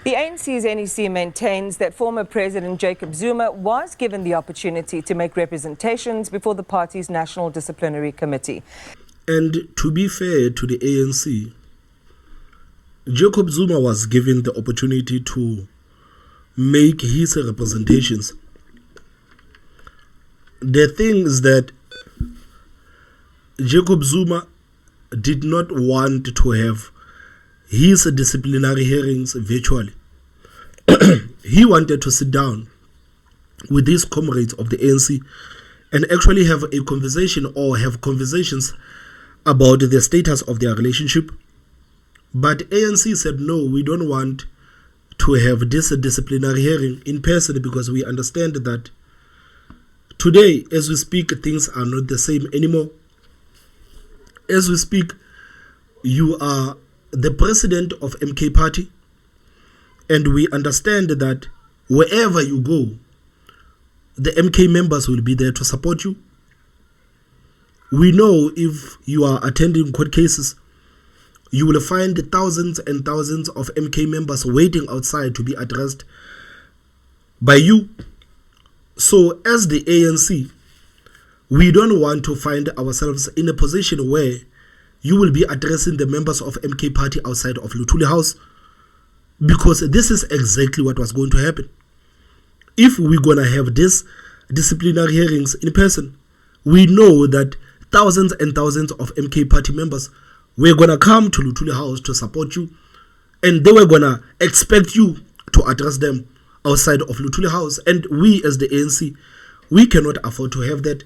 The ANC's NEC maintains that former President Jacob Zuma was given the opportunity to make representations before the party's National Disciplinary Committee. And to be fair to the ANC, Jacob Zuma was given the opportunity to make his representations. The thing is that Jacob Zuma did not want to have his disciplinary hearings virtually. He wanted to sit down with his comrades of the ANC and actually have a conversation or have conversations about the status of their relationship. But ANC said, no, we don't want to have this disciplinary hearing in person because we understand that today, as we speak, things are not the same anymore. As we speak, you are the president of MK Party, and we understand that wherever you go, the MK members will be there to support you. We know if you are attending court cases, you will find thousands and thousands of MK members waiting outside to be addressed by you. So as the ANC, we don't want to find ourselves in a position where you will be addressing the members of MK Party outside of Luthuli House, because this is exactly what was going to happen. If we're going to have this disciplinary hearings in person, we know that thousands and thousands of MK Party members were going to come to Luthuli House to support you, and they were going to expect you to address them outside of Luthuli House. And we as the ANC, we cannot afford to have that.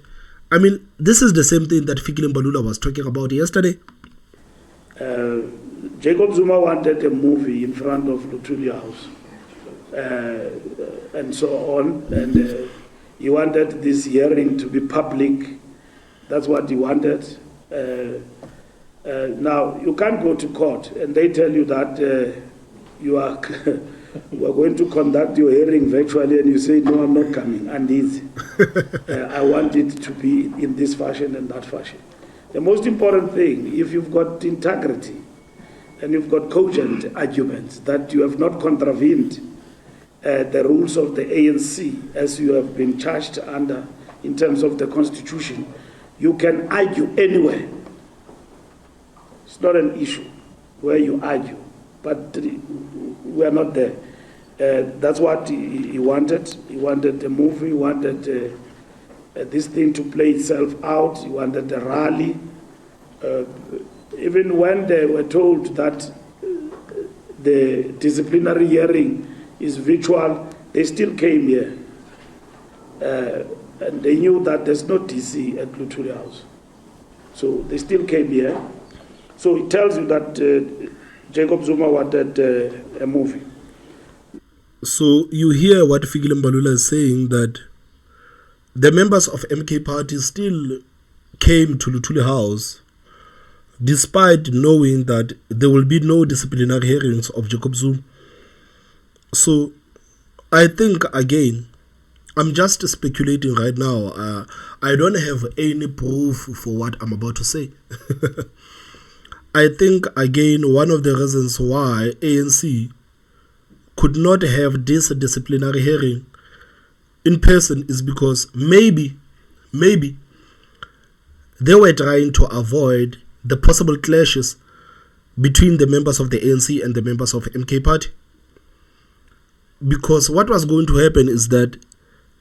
I mean, this is the same thing that Fikile Mbalula was talking about yesterday. Jacob Zuma wanted a movie in front of Luthuli House and so on, and he wanted this hearing to be public. That's what he wanted. Now, you can't go to court and they tell you that you are going to conduct your hearing virtually, and you say, no, I'm not coming, and I want it to be in this fashion and that fashion. The most important thing, if you've got integrity and you've got cogent arguments that you have not contravened the rules of the ANC as you have been charged under in terms of the Constitution, you can argue anywhere. It's not an issue where you argue, but we are not there. That's what he wanted. He wanted a movie, he wanted this thing to play itself out, he wanted a rally. Even when they were told that the disciplinary hearing is virtual, they still came here. And they knew that there's no DC at Luthuli House. So they still came here. So it tells you that Jacob Zuma wanted a movie. So you hear what Fikile Mbalula is saying, that the members of MK Party still came to Luthuli House despite knowing that there will be no disciplinary hearings of Jacob Zuma. So I think, again, I'm just speculating right now. I don't have any proof for what I'm about to say. I think, again, one of the reasons why ANC could not have this disciplinary hearing in person is because maybe they were trying to avoid the possible clashes between the members of the ANC and the members of MK Party. Because what was going to happen is that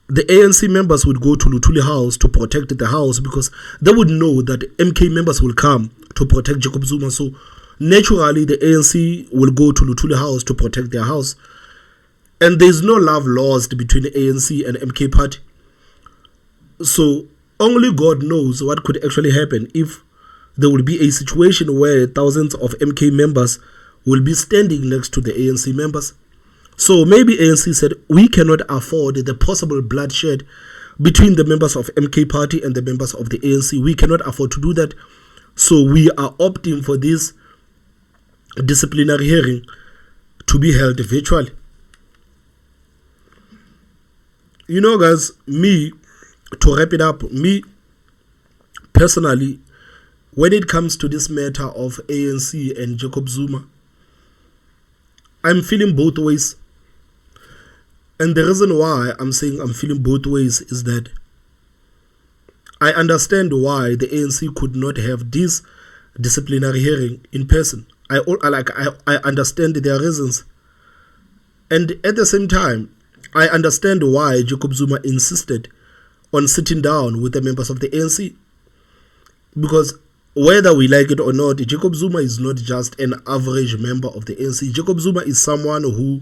the ANC members would go to Luthuli House to protect the house, because they would know that MK members will come to protect Jacob Zuma. So naturally, the ANC will go to Luthuli House to protect their house. And there's no love lost between the ANC and MK Party. So only God knows what could actually happen if there will be a situation where thousands of MK members will be standing next to the ANC members. So maybe ANC said, we cannot afford the possible bloodshed between the members of MK Party and the members of the ANC. We cannot afford to do that. So we are opting for this disciplinary hearing to be held virtually. You know, guys, to wrap it up, me personally, when it comes to this matter of ANC and Jacob Zuma, I'm feeling both ways. And the reason why I'm saying I'm feeling both ways is that I understand why the ANC could not have this disciplinary hearing in person. I understand their reasons. And at the same time, I understand why Jacob Zuma insisted on sitting down with the members of the ANC. Because whether we like it or not, Jacob Zuma is not just an average member of the ANC. Jacob Zuma is someone who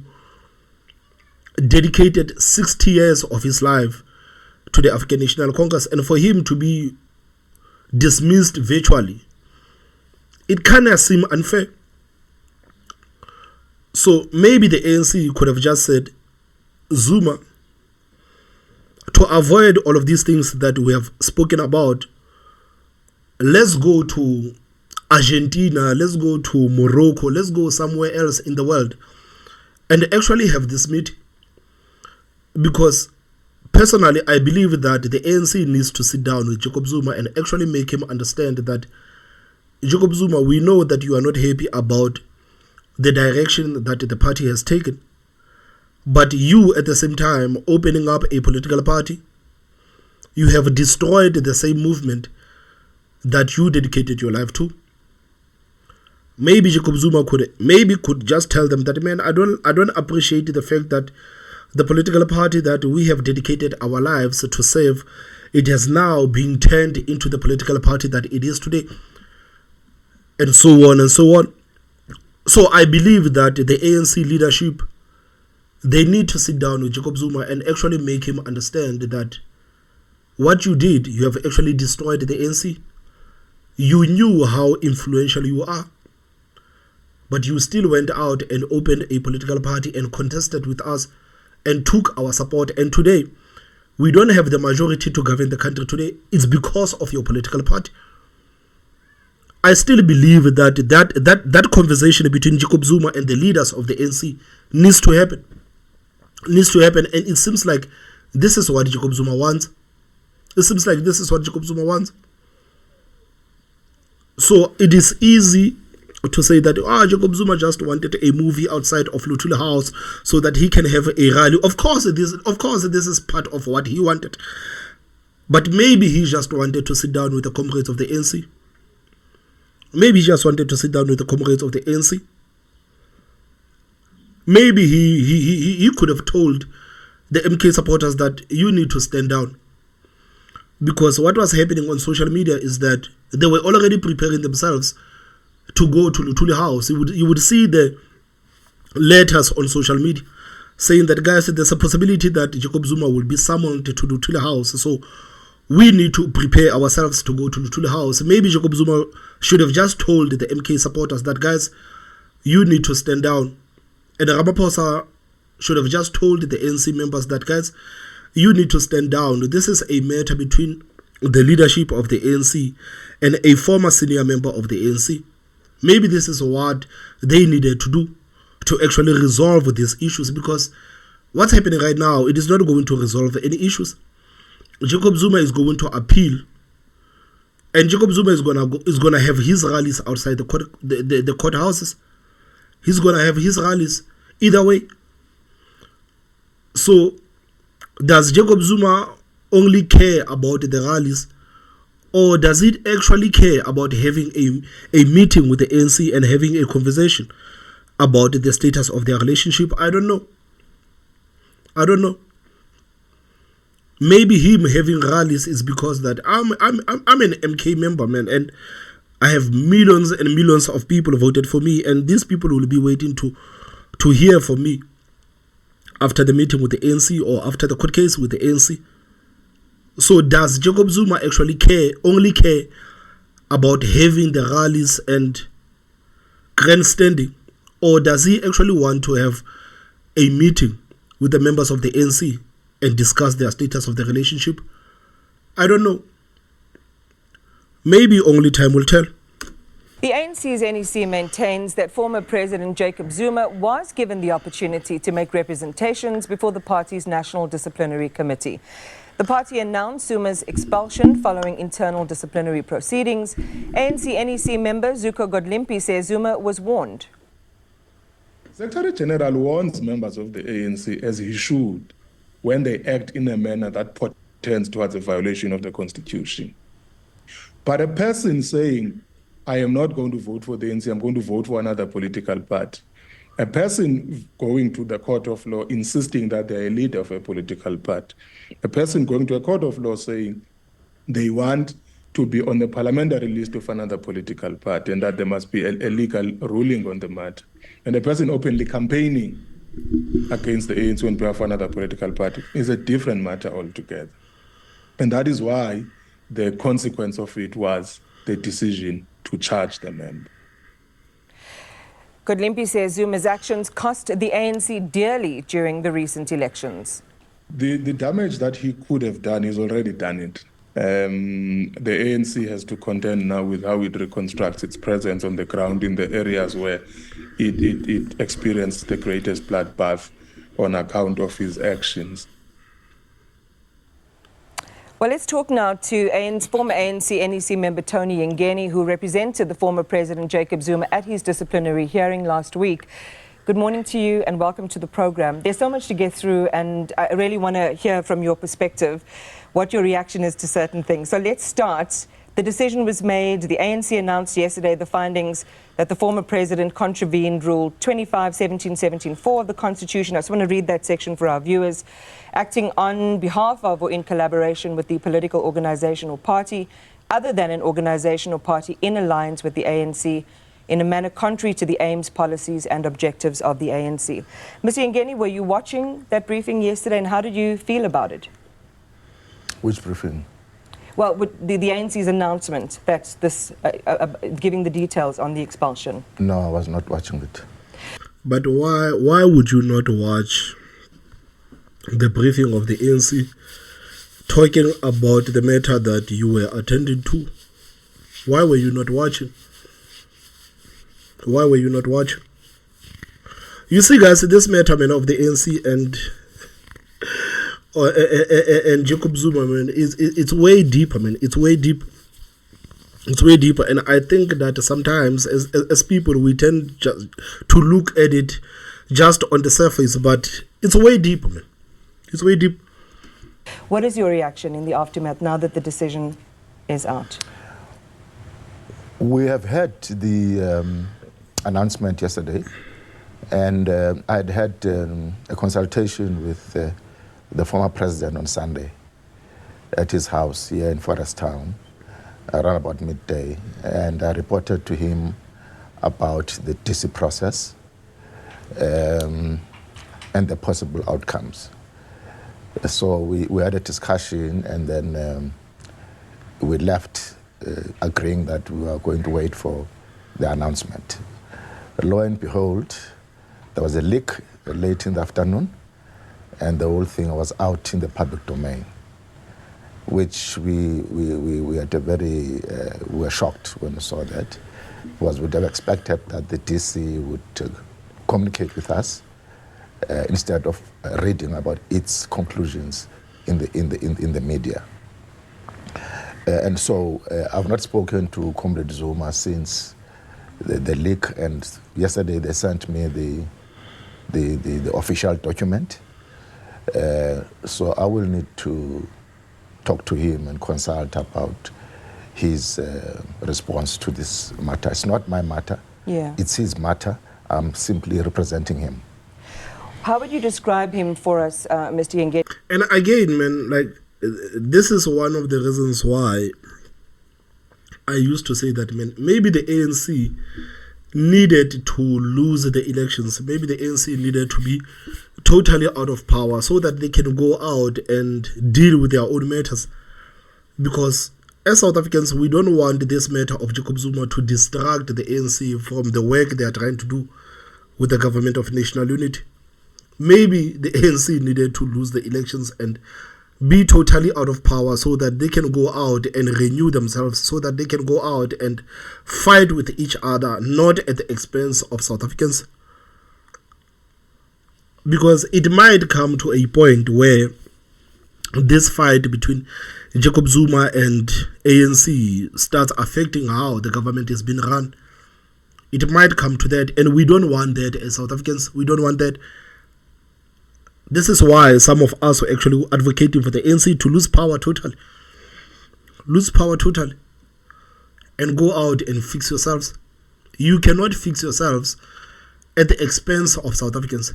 dedicated 60 years of his life to the African National Congress, and for him to be dismissed virtually, it kind of seems unfair. So maybe the ANC could have just said, Zuma, to avoid all of these things that we have spoken about, let's go to Argentina, let's go to Morocco, let's go somewhere else in the world and actually have this meeting. Because personally, I believe that the ANC needs to sit down with Jacob Zuma and actually make him understand that, Jacob Zuma, we know that you are not happy about the direction that the party has taken. But you, at the same time, opening up a political party, you have destroyed the same movement that you dedicated your life to. Maybe Jacob Zuma could just tell them that, man, I don't appreciate the fact that the political party that we have dedicated our lives to save, it has now been turned into the political party that it is today, and so on and so on. So I believe that the ANC leadership, they need to sit down with Jacob Zuma and actually make him understand that what you did, you have actually destroyed the ANC. You knew how influential you are, but you still went out and opened a political party and contested with us and took our support. And today, we don't have the majority to govern the country today. It's because of your political party. I still believe that conversation between Jacob Zuma and the leaders of the ANC needs to happen. And it seems like this is what Jacob Zuma wants. So it is easy to say that Jacob Zuma just wanted a movie outside of Luthuli House so that he can have a rally. Of course this is part of what he wanted. But maybe he just wanted to sit down with the comrades of the ANC. Maybe he could have told the MK supporters that you need to stand down. Because what was happening on social media is that they were already preparing themselves to go to Luthuli House. You would see the letters on social media saying that, guys, there's a possibility that Jacob Zuma will be summoned to Luthuli House. So we need to prepare ourselves to go to Luthuli House. Maybe Jacob Zuma should have just told the MK supporters that, guys, you need to stand down. And Ramaphosa should have just told the ANC members that, guys, you need to stand down. This is a matter between the leadership of the ANC and a former senior member of the ANC. Maybe this is what they needed to do to actually resolve these issues, because what's happening right now, it is not going to resolve any issues. Jacob Zuma is going to appeal, and Jacob Zuma is gonna have his rallies outside the courthouses. He's gonna have his rallies either way. So does Jacob Zuma only care about the rallies, or does it actually care about having a meeting with the ANC and having a conversation about the status of their relationship? I don't know. Maybe him having rallies is because that I'm an MK member, man, and I have millions and millions of people voted for me, and these people will be waiting to hear from me after the meeting with the ANC or after the court case with the ANC. So does Jacob Zuma actually only care about having the rallies and grandstanding, or does he actually want to have a meeting with the members of the ANC and discuss their status of the relationship? I don't know. Maybe only time will tell. The ANC's NEC maintains that former President Jacob Zuma was given the opportunity to make representations before the party's National Disciplinary Committee. The party announced Zuma's expulsion following internal disciplinary proceedings. ANC NEC member Zuko Godlimpi says Zuma was warned. Secretary General warns members of the ANC, as he should, when they act in a manner that portends towards a violation of the Constitution. But a person saying, I am not going to vote for the ANC, I'm going to vote for another political party. A person going to the court of law insisting that they're a leader of a political party. A person going to a court of law saying they want to be on the parliamentary list of another political party and that there must be a legal ruling on the matter. And a person openly campaigning against the ANC on behalf of another political party is a different matter altogether. And that is why the consequence of it was the decision to charge the member. Godlimpi says Zuma's actions cost the ANC dearly during the recent elections. The damage that he could have done, he's already done it. The ANC has to contend now with how it reconstructs its presence on the ground in the areas where it experienced the greatest bloodbath on account of his actions. Well, let's talk now to former ANC NEC member Tony Yengeni, who represented the former President Jacob Zuma at his disciplinary hearing last week. Good morning to you and welcome to the program. There's so much to get through and I really want to hear from your perspective what your reaction is to certain things. So let's start. The decision was made. The ANC announced yesterday the findings that the former president contravened Rule 25-17-17-4 of the Constitution. I just want to read that section for our viewers. Acting on behalf of or in collaboration with the political organization or party other than an organization or party in alliance with the ANC in a manner contrary to the aims, policies and objectives of the ANC. Mr. Yengeni, were you watching that briefing yesterday and how did you feel about it? Which briefing? Well, with the ANC's announcement that this, giving the details on the expulsion. No, I was not watching it. But why would you not watch the briefing of the ANC talking about the matter that you were attending to? Why were you not watching? Why were you not watching? You see, guys, this matter, man, of the ANC and Jacob Zuma, man, it's way deeper, man. It's way deep. It's way deeper, and I think that sometimes, as people, we tend just to look at it just on the surface, but it's way deeper, man. It's way deep. What is your reaction in the aftermath now that the decision is out? We have had the announcement yesterday, and I'd had a consultation with the former president on Sunday at his house here in Forest Town around about midday, and I reported to him about the DC process and the possible outcomes. So we had a discussion, and then we left agreeing that we were going to wait for the announcement. Lo and behold, there was a leak late in the afternoon, and the whole thing was out in the public domain, which we had we were shocked when we saw that, because we'd have expected that the DC would communicate with us instead of reading about its conclusions in the media. And so I've not spoken to Comrade Zuma since the leak, and yesterday they sent me the official document. So I will need to talk to him and consult about his response to this matter. It's not my matter. Yeah. It's his matter. I'm simply representing him. How would you describe him for us, Mr. Yengeni? And again, man, like, this is one of the reasons why I used to say that, man, maybe the ANC needed to lose the elections. Maybe the ANC needed to be totally out of power so that they can go out and deal with their own matters. Because as South Africans, we don't want this matter of Jacob Zuma to distract the ANC from the work they are trying to do with the government of national unity. Maybe the ANC needed to lose the elections and be totally out of power so that they can go out and renew themselves, so that they can go out and fight with each other, not at the expense of South Africans. Because it might come to a point where this fight between Jacob Zuma and ANC starts affecting how the government is being run. It might come to that, and we don't want that as South Africans. We don't want that. This is why some of us were actually advocating for the ANC to lose power totally. Lose power totally. And go out and fix yourselves. You cannot fix yourselves at the expense of South Africans.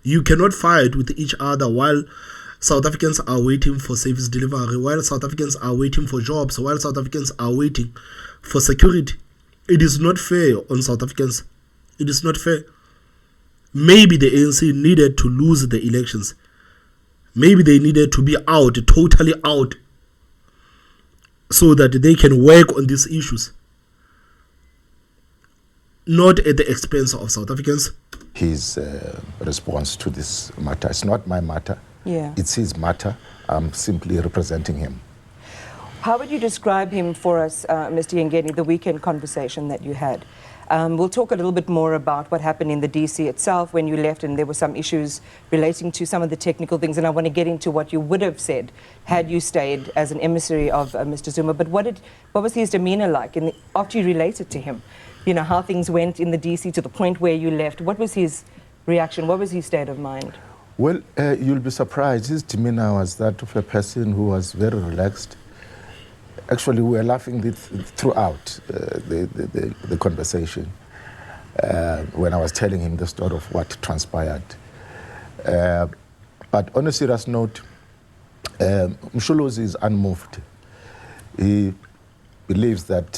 You cannot fight with each other while South Africans are waiting for service delivery, while South Africans are waiting for jobs, while South Africans are waiting for security. It is not fair on South Africans. It is not fair. Maybe the ANC needed to lose the elections. Maybe they needed to be out, totally out, so that they can work on these issues. Not at the expense of South Africans. His response to this matter, it's not my matter. Yeah. It's his matter. I'm simply representing him. How would you describe him for us, Mr. Yengeni, the weekend conversation that you had? We'll talk a little bit more about what happened in the DC itself when you left, and there were some issues relating to some of the technical things, and I want to get into what you would have said had you stayed as an emissary of Mr. Zuma. But what was his demeanor like after you related to him? You know, how things went in the DC to the point where you left. What was his reaction? What was his state of mind? Well, you'll be surprised. His demeanor was that of a person who was very relaxed. Actually, we were laughing throughout the conversation when I was telling him the story of what transpired. But on a serious note, Msholozi is unmoved. He believes that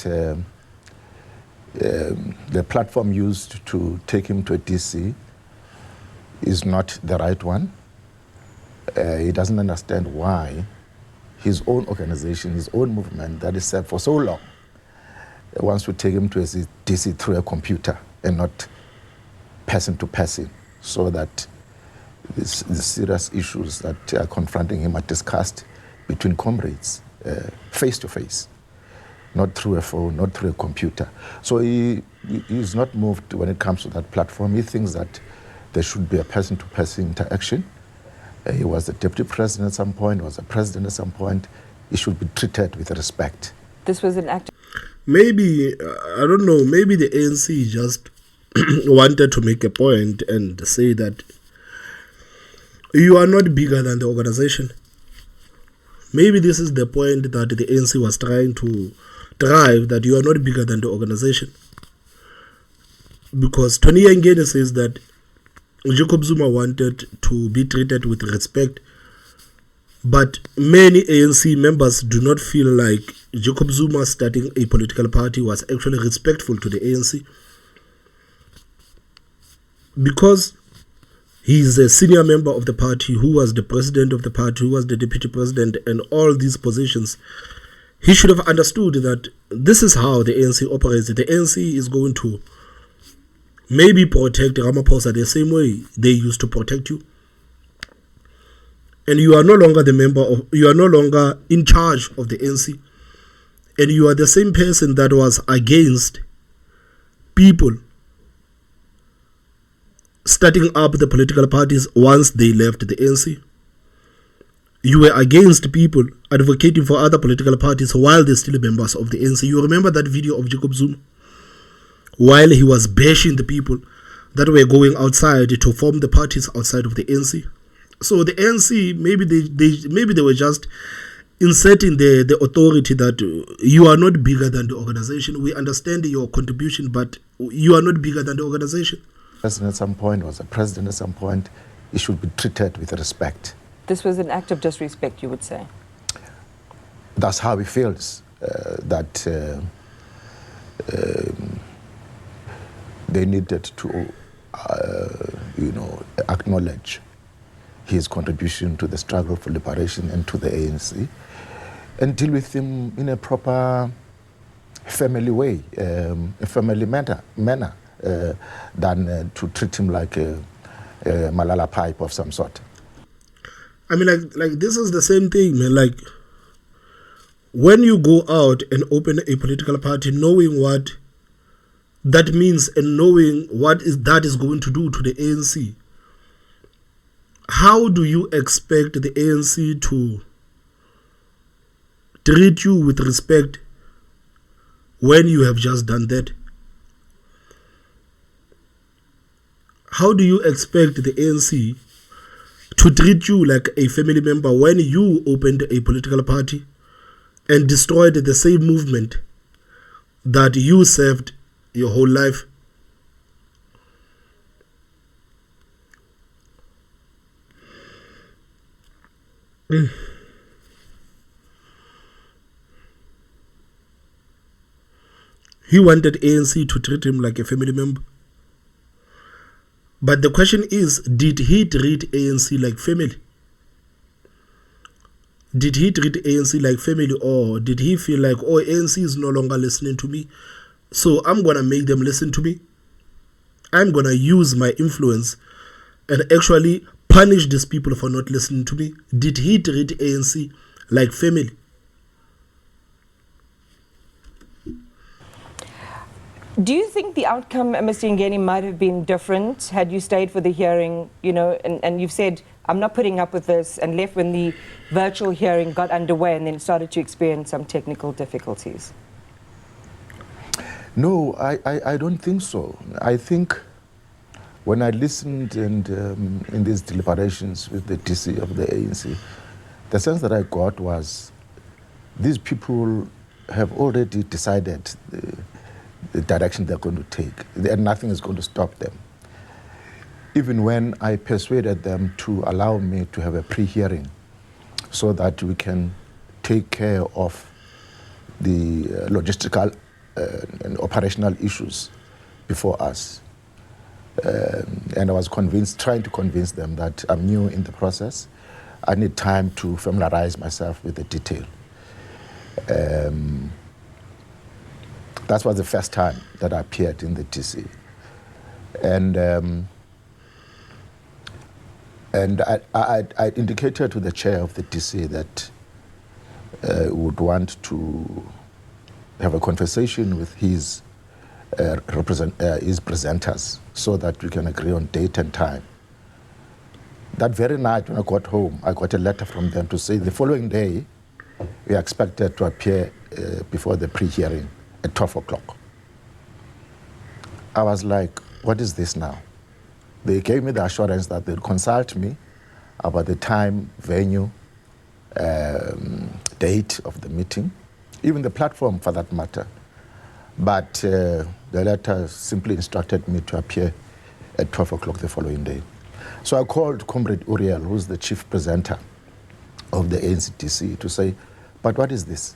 the platform used to take him to a DC is not the right one. He doesn't understand why his own organization, his own movement that is set for so long, wants to take him to a DC through a computer and not person to person, so that the serious issues that are confronting him are discussed between comrades, face to face, not through a phone, not through a computer. So he's not moved when it comes to that platform. He thinks that there should be a person-to-person interaction. He was the deputy president at some point, was a president at some point. He should be treated with respect. This was an act. Maybe, I don't know, maybe the ANC just wanted to make a point and say that you are not bigger than the organization. Maybe this is the point that the ANC was trying to drive, that you are not bigger than the organization. Because Tony Yengeni says that Jacob Zuma wanted to be treated with respect, but many ANC members do not feel like Jacob Zuma starting a political party was actually respectful to the ANC, because he is a senior member of the party, who was the president of the party, who was the deputy president, and all these positions. He should have understood that this is how the ANC operates. The ANC is going to maybe protect Ramaphosa the same way they used to protect you. And you are no longer you are no longer in charge of the ANC. And you are the same person that was against people starting up the political parties once they left the ANC. You were against people advocating for other political parties while they're still members of the ANC. You remember that video of Jacob Zuma? While he was bashing the people that were going outside to form the parties outside of the ANC. So the ANC, maybe they were just inserting the authority that you are not bigger than the organization. We understand your contribution, but you are not bigger than the organization. President at some point, was a president at some point, he should be treated with respect. This was an act of disrespect, you would say? That's how he feels, that they needed to, acknowledge his contribution to the struggle for liberation and to the ANC, and deal with him in a proper family way, a family manner, than to treat him like a Malala pipe of some sort. I mean, like this is the same thing, man. Like, when you go out and open a political party, knowing what that means and knowing what that is going to do to the ANC, how do you expect the ANC to treat you with respect when you have just done that? how do you expect the ANC to treat you like a family member when you opened a political party and destroyed the same movement that you served your whole life? He wanted ANC to treat him like a family member. But the question is, did he treat ANC like family? Did he treat ANC like family, or did he feel like, oh, ANC is no longer listening to me, so I'm going to make them listen to me? I'm going to use my influence and actually punish these people for not listening to me. Did he treat ANC like family? Do you think the outcome, Mr. Yengeni, might have been different had you stayed for the hearing, you know, and you've said, I'm not putting up with this, and left when the virtual hearing got underway and then started to experience some technical difficulties? No, I don't think so. I think when I listened and in these deliberations with the DC of the ANC, the sense that I got was these people have already decided the direction they're going to take, and nothing is going to stop them. Even when I persuaded them to allow me to have a pre-hearing so that we can take care of the logistical and operational issues before us. And I was trying to convince them that I'm new in the process. I need time to familiarize myself with the detail. That was the first time that I appeared in the DC. And I indicated to the chair of the DC that would want to have a conversation with his presenters so that we can agree on date and time. That very night when I got home, I got a letter from them to say the following day we are expected to appear before the pre-hearing at 12 o'clock. I was like, what is this now? They gave me the assurance that they'd consult me about the time, venue, date of the meeting, even the platform for that matter. But the letter simply instructed me to appear at 12 o'clock the following day. So I called Comrade Uriel, who's the chief presenter of the ANCDC, to say, but what is this?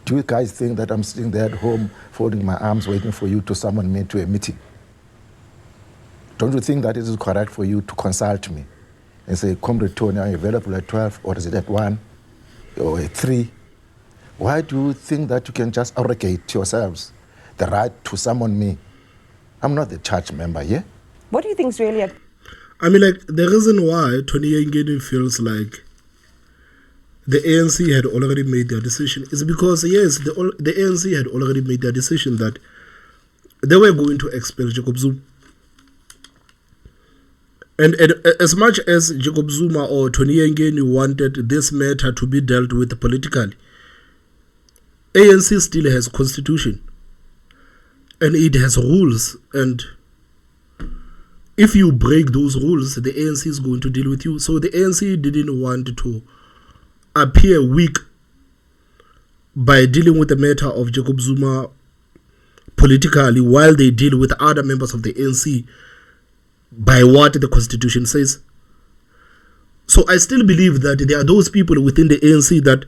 Do you guys think that I'm sitting there at home folding my arms waiting for you to summon me to a meeting? Don't you think that it is correct for you to consult me and say, Comrade Tony, are you available at 12, or is it at 1 or at 3? Why do you think that you can just arrogate yourselves the right to summon me? I'm not the church member, yeah? What do you think is really I mean, like, the reason why Tony Yengeni feels like the ANC had already made their decision is because, yes, the ANC had already made their decision that they were going to expel Jacob Zuma. And as much as Jacob Zuma or Tony Yengeni wanted this matter to be dealt with politically, ANC still has a constitution and it has rules, and if you break those rules, the ANC is going to deal with you. So the ANC didn't want to appear weak by dealing with the matter of Jacob Zuma politically while they deal with other members of the ANC by what the constitution says. So I still believe that there are those people within the ANC that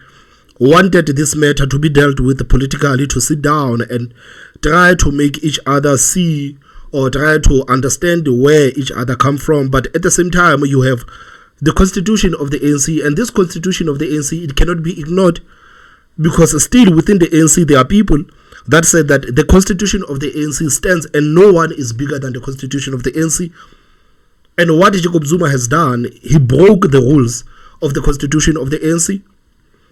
wanted this matter to be dealt with politically, to sit down and try to make each other see or try to understand where each other come from. But at the same time, you have the constitution of the ANC, and this constitution of the ANC, it cannot be ignored, because still within the ANC there are people that said that the constitution of the ANC stands and no one is bigger than the constitution of the ANC. And what Jacob Zuma has done, he broke the rules of the constitution of the ANC.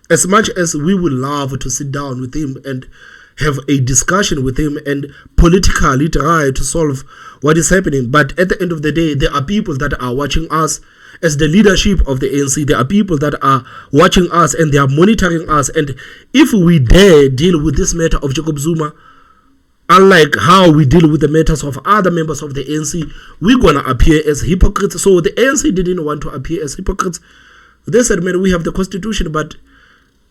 As much as we would love to sit down with him and have a discussion with him and politically try to solve what is happening, but at the end of the day, there are people that are watching us as the leadership of the ANC. There are people that are watching us and they are monitoring us. And if we dare deal with this matter of Jacob Zuma, unlike how we deal with the matters of other members of the ANC, we're going to appear as hypocrites. So the ANC didn't want to appear as hypocrites. They said, man, we have the constitution, but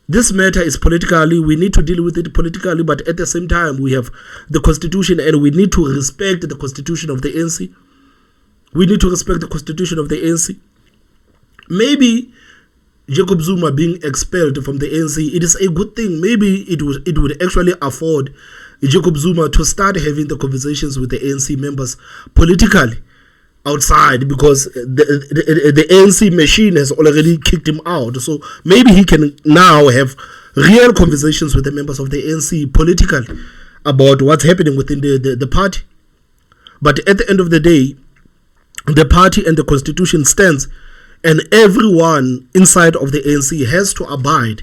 this matter is politically, we need to deal with it politically, but at the same time, we have the constitution and we need to respect the constitution of the ANC. We need to respect the constitution of the ANC. Maybe Jacob Zuma being expelled from the ANC, it is a good thing. Maybe it would actually afford Jacob Zuma to start having the conversations with the ANC members politically outside, because the ANC machine has already kicked him out. So maybe he can now have real conversations with the members of the ANC politically about what's happening within the party. But at the end of the day, the party and the constitution stands, and everyone inside of the ANC has to abide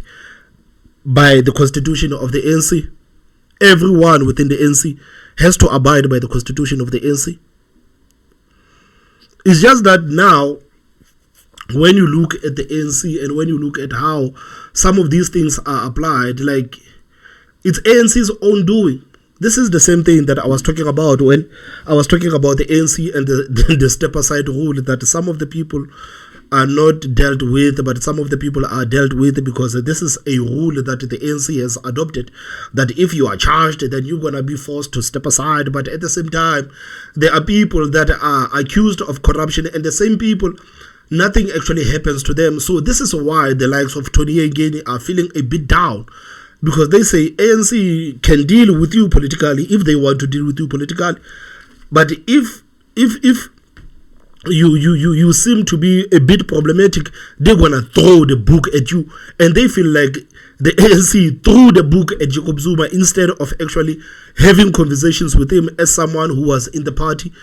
by the constitution of the ANC. Everyone within the ANC has to abide by the constitution of the ANC. It's just that now, when you look at the ANC and when you look at how some of these things are applied, like, it's ANC's own doing. This is the same thing that I was talking about when I was talking about the ANC and the step aside rule, that some of the people are not dealt with, but some of the people are dealt with, because this is a rule that the ANC has adopted, that if you are charged, then you're going to be forced to step aside. But at the same time, there are people that are accused of corruption, and the same people, nothing actually happens to them. So this is why the likes of Tony Yengeni are feeling a bit down, because they say ANC can deal with you politically if they want to deal with you politically. But if you seem to be a bit problematic, they're gonna throw the book at you, and they feel like the ANC threw the book at Jacob Zuma instead of actually having conversations with him as someone who was in the party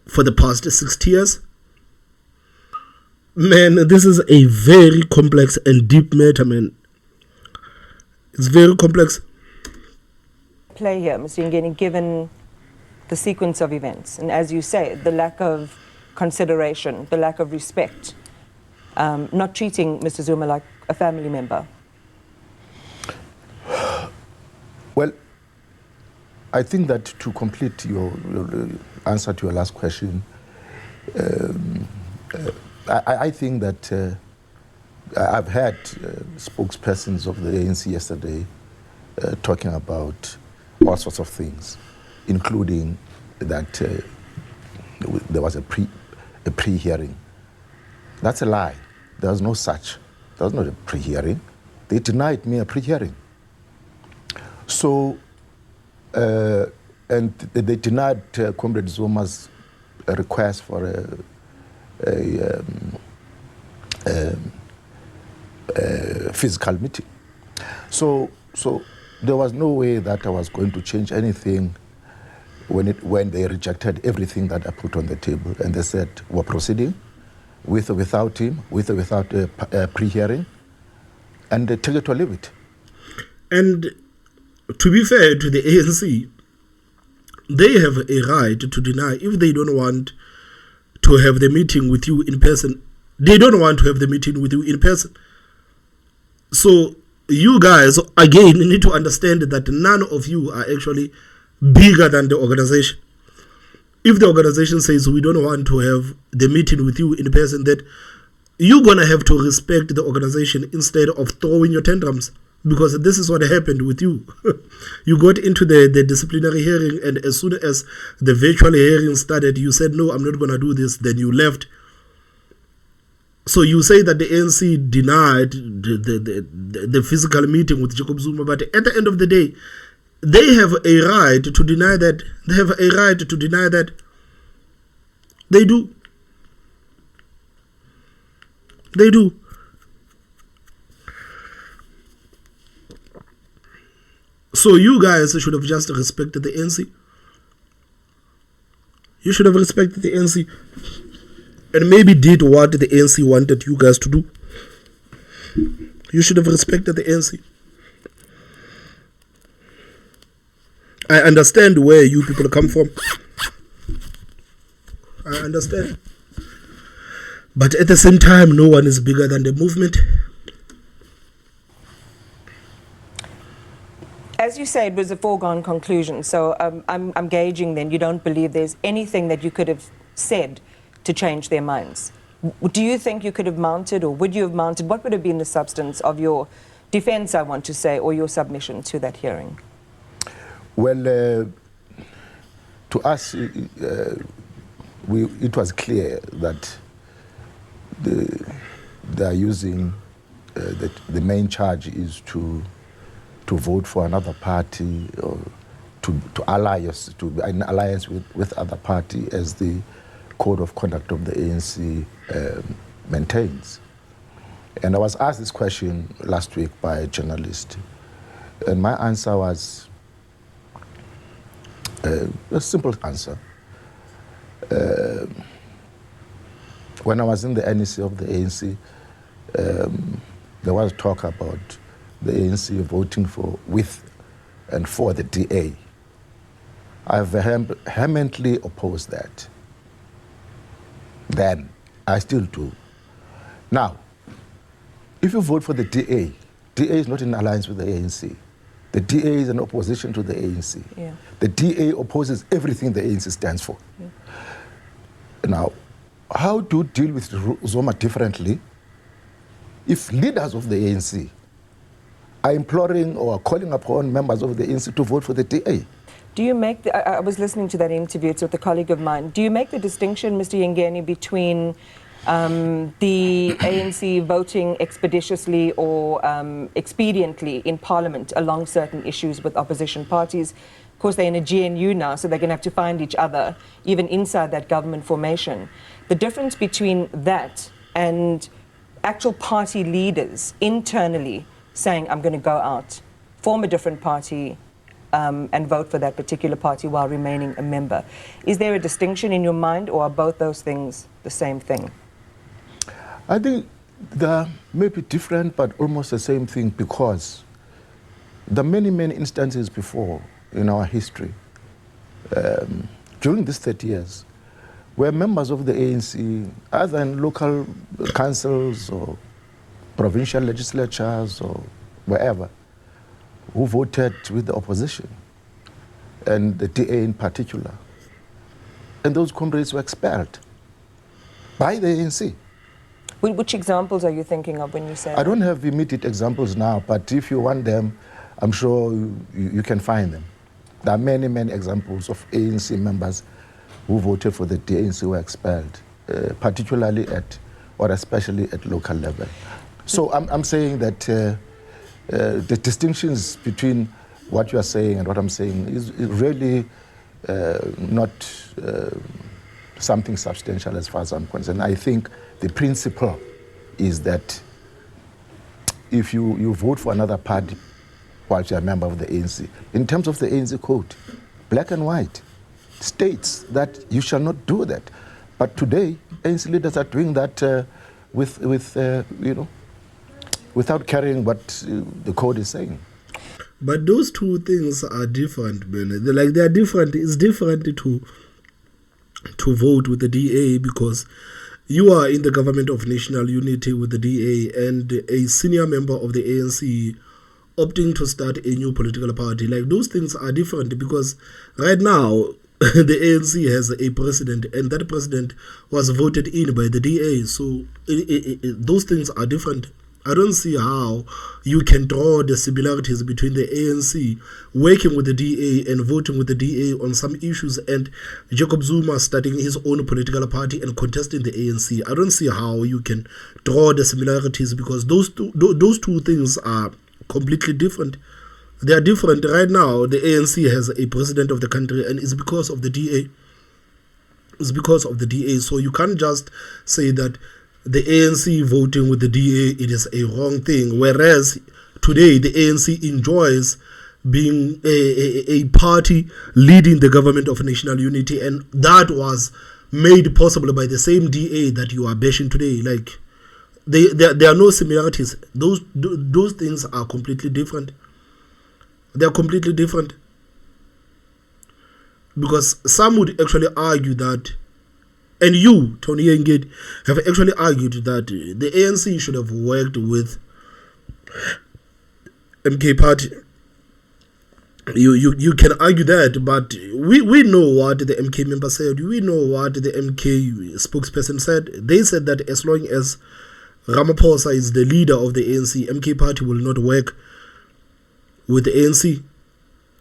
for the past 60 years. Man, this is a very complex and deep matter, man. It's very complex. Play here, Mr. Yengeni, given the sequence of events, and as you say, the lack of consideration, the lack of respect, not treating Mr. Zuma like a family member? Well, I think that to complete your answer to your last question, I think that I've had spokespersons of the ANC yesterday talking about all sorts of things, including that there was a pre-hearing. That's a lie. There was no such. There was not a pre-hearing. They denied me a pre-hearing. So, and they denied Comrade Zuma's request for a physical meeting. So there was no way that I was going to change anything when they rejected everything that I put on the table, and they said we're proceeding with or without him, with or without a pre-hearing, and they take it or leave it. And to be fair to the ANC, they have a right to deny. If they don't want to have the meeting with you in person, they don't want to have the meeting with you in person. So you guys, again, need to understand that none of you are actually bigger than the organization. If the organization says we don't want to have the meeting with you in person, that you're going to have to respect the organization instead of throwing your tantrums, because this is what happened with you. You got into the disciplinary hearing, and as soon as the virtual hearing started, you said, no, I'm not going to do this, then you left. So you say that the ANC denied the physical meeting with Jacob Zuma, but at the end of the day, they have a right to deny that. They have a right to deny that. They do. They do. So you guys should have just respected the ANC. You should have respected the ANC. And maybe did what the ANC wanted you guys to do. You should have respected the ANC. I understand where you people come from. I understand. But at the same time, no one is bigger than the movement. As you say, it was a foregone conclusion. So I'm gauging then you don't believe there's anything that you could have said to change their minds. Do you think you could have mounted, or would you have mounted? What would have been the substance of your defense, I want to say, or your submission to that hearing? Well, to us, it was clear that they are using the main charge is to vote for another party, or to alliance, to be in alliance with other party, as the code of conduct of the ANC maintains. And I was asked this question last week by a journalist, and my answer was a simple answer. When I was in the NEC of the ANC, there was talk about the ANC voting with and for the DA. I vehemently opposed that. Then, I still do. Now, if you vote for the DA is not in alliance with the ANC. The DA is an opposition to the ANC. Yeah. The DA opposes everything the ANC stands for. Yeah. Now, how do you deal with Zuma differently if leaders of the ANC are imploring or calling upon members of the ANC to vote for the DA? Do you make, I was listening to that interview, it's with a colleague of mine. Do you make the distinction, Mr. Yengeni, between the ANC voting expeditiously or expediently in Parliament along certain issues with opposition parties? Of course, they're in a GNU now, so they're going to have to find each other, even inside that government formation. The difference between that and actual party leaders internally saying, I'm going to go out, form a different party, and vote for that particular party while remaining a member. Is there a distinction in your mind, or are both those things the same thing? I think they may be different, but almost the same thing, because there are many, many instances before in our history, during these 30 years, where members of the ANC, either in local councils or provincial legislatures or wherever, who voted with the opposition, and the DA in particular. And those comrades were expelled by the ANC. Which examples are you thinking of when you say I don't have immediate examples now, but if you want them, I'm sure you can find them. There are many, many examples of ANC members who voted for the DA who were expelled, particularly or especially at local level. So I'm saying that the distinctions between what you are saying and what I'm saying is really not something substantial as far as I'm concerned. I think the principle is that if you vote for another party while you're a member of the ANC, in terms of the ANC code, black and white, states that you shall not do that. But today, ANC leaders are doing that without caring what the code is saying. But those two things are different, man. They're different. It's different to vote with the DA because you are in the government of national unity with the DA, and a senior member of the ANC opting to start a new political party. Like, those things are different because right now the ANC has a president, and that president was voted in by the DA. So those things are different. I don't see how you can draw the similarities between the ANC working with the DA and voting with the DA on some issues, and Jacob Zuma starting his own political party and contesting the ANC. I don't see how you can draw the similarities because those two things are completely different. They are different. Right now, the ANC has a president of the country, and it's because of the DA. It's because of the DA. So you can't just say that the ANC voting with the DA, it is a wrong thing. Whereas today, the ANC enjoys being a party leading the government of national unity, and that was made possible by the same DA that you are bashing today. Like, there are no similarities. Those things are completely different. They are completely different. Because some would actually argue that, and you, Tony Yengeni, have actually argued that the ANC should have worked with MK Party You can argue that, but we know what the MK member said. We know what the MK spokesperson said. They said that as long as Ramaphosa is the leader of the ANC, MK party will not work with the ANC.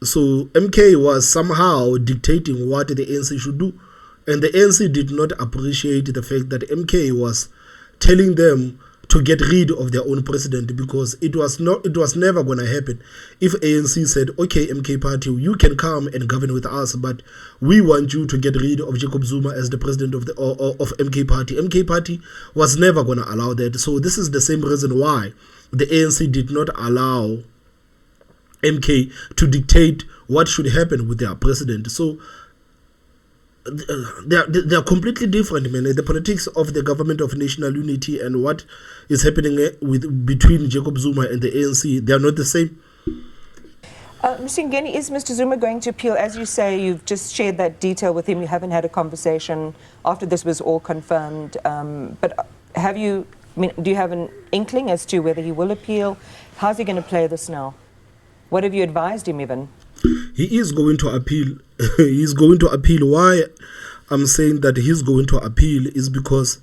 So MK was somehow dictating what the ANC should do, and the ANC did not appreciate the fact that MK was telling them to get rid of their own president, because it was never going to happen if ANC said, okay, MK party, you can come and govern with us, but we want you to get rid of Jacob Zuma as the president of MK party. MK party was never going to allow that. So this is the same reason why the ANC did not allow MK to dictate what should happen with their president. So they are completely different, man. The politics of the government of national unity and what is happening between Jacob Zuma and the ANC, they are not the same. Mr. Yengeni, is Mr. Zuma going to appeal? As you say, you've just shared that detail with him. You haven't had a conversation after this was all confirmed. But have you? Do you have an inkling as to whether he will appeal? How's he going to play this now? What have you advised him even? He is going to appeal. He's going to appeal. Why I'm saying that he's going to appeal is because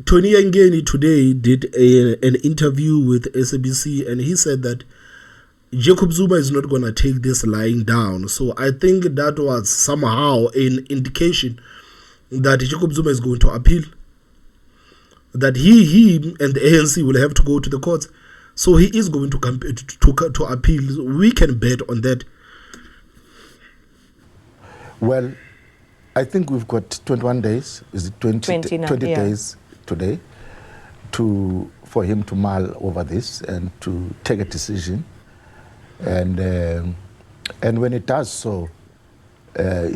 Tony Yengeni today did an interview with SABC, and he said that Jacob Zuma is not going to take this lying down. So I think that was somehow an indication that Jacob Zuma is going to appeal. That he and the ANC will have to go to the courts. So he is going to appeal. We can bet on that. Well, I think we've got 21 days. Is it 20 days today for him to mull over this and to take a decision. And when it does so,